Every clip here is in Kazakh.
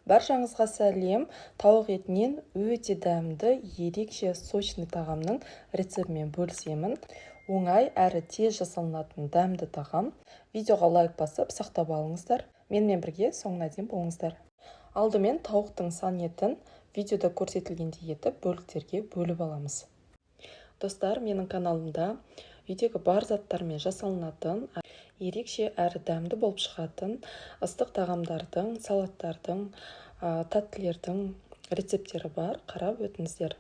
Баршаңызға сәлем. Тауық етінен өте дәмді, ерекше сочный тағамның рецептімен бөлісемін. Оңай әрі тез жасалынатын дәмді тағам. Видеоға лайк басып сақтап алыңыздар. Менімен бірге соңына дейін болыңыздар. Алдымен тауықтың сан етін видеода көрсетілгендей етіп бөліктерге бөліп аламыз. Достар, менің каналымда үйдегі бар заттармен жасалынатын, ерекше әрі дәмді болып шығатын ыстық тағамдардың, салаттардың, тәттілердің рецепттері бар, қарап өтіңіздер.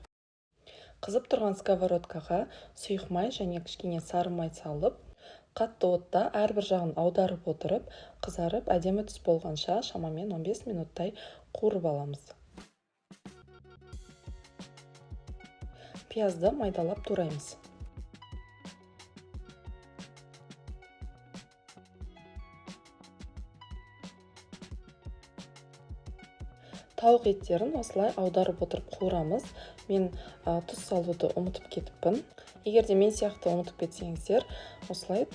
Қызып тұрған сковородкаға сұйық май және кішкене сары май салып, қатты отта әрбір жағын аударып отырып, қызарып әдемі түс болғанша шамамен 15 минуттай қуырып аламыз. Пиязды майдалап тураймыз. Тауық еттерін осылай аударып отырып қуырамыз. Мен тұз салуды ұмытып кетіппін. Егерде мен сияқты ұмытып кетсеңіздер, осылай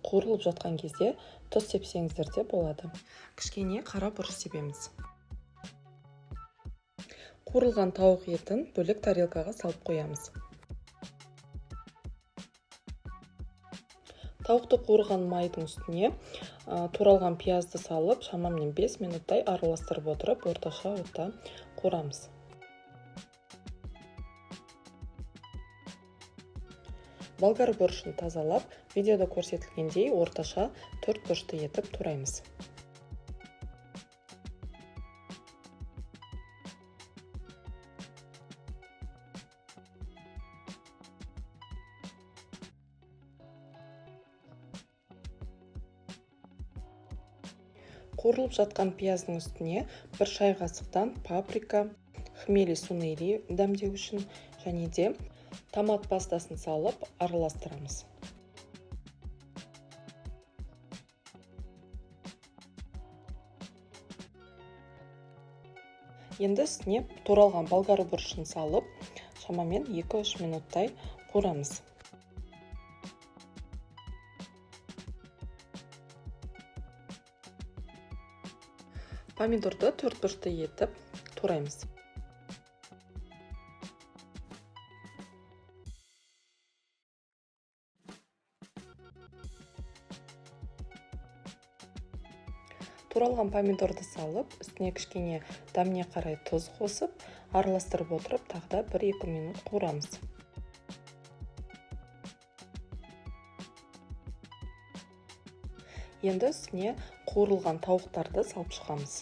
қуырылып жатқан кезде тұз сепсеңіздер де болады. Кішкене қара бұрыш себеміз. Қуырылған тауық етін бөлек тарелкаға салып қоямыз. Тауықты қуырған майдың үстіне туралған пиязды салып, шамамен 5 минуттай араластырып отырып, орташа отта қуырамыз. Болгар бұрышын тазалап, видеода көрсетілгендей орташа 4 бұрышты етіп тураймыз. Қуырылып жатқан пияздың үстіне 1 шай қасықтан паприка, хмели сунели дәмдеу үшін және де томат пастасын салып араластырамыз. Енді үстіне туралған болгар бұрышын салып, шамамен 2-3 минуттай қуырамыз. Помидорды 4 бұрышты етіп тураймыз. Туралған помидорды салып, үстіне кішкене дәміне қарай тұз қосып, араластырып отырып, тағы 1-2 минут қуырамыз. Енді үстіне қуырылған тауықтарды салып шығамыз.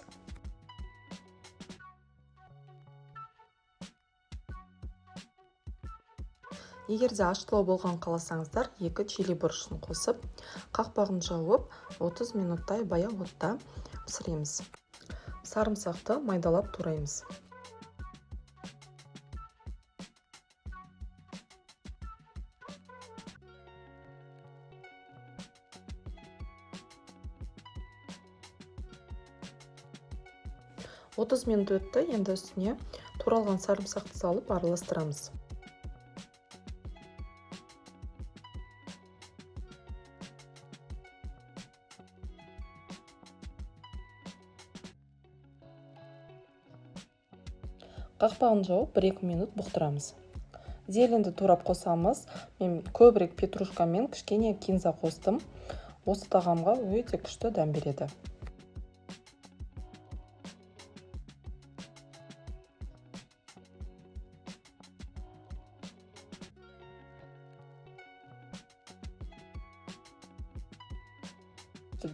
Егерде аштылау болған қаласаңыздар, 2 чили бұрышын қосып, қақпағын жауып, 30 минуттай баяу отта пісіреміз. Сарымсақты майдалап тураймыз. Отыз минут өтті, енді үстіне туралған сарымсақты салып араластырамыз. Қақпағын жауып 1-2 минут бұқтырамыз. Зеленді турап қосамыз. Мен көбірек петрушка мен кішкене кинза қостым. Осы тағамға өте күшті дәм береді.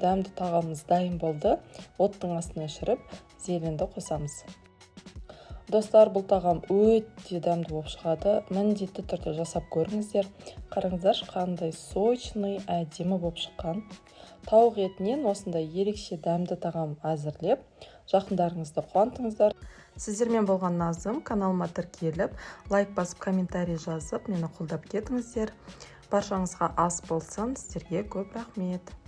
Дәмді тағамымыз дайын болды. Оттың астына өшіріп, зеленді қосамыз. Достар, бұл тағам өте дәмді болып шығады. Міндетті түрде жасап көріңіздер. Қараңыздар, қандай сочный, әдемі болып шыққан. Тауық етінен осындай ерекше дәмді тағам әзірлеп, жақындарыңызды қуантыңыздар. Сіздермен болған Назым, каналыма тіркеліп, лайк басып, комментарий жазып, мені қолдап кетіңіздер. Баршаңызға ас болсын, сіздерге көп рахмет.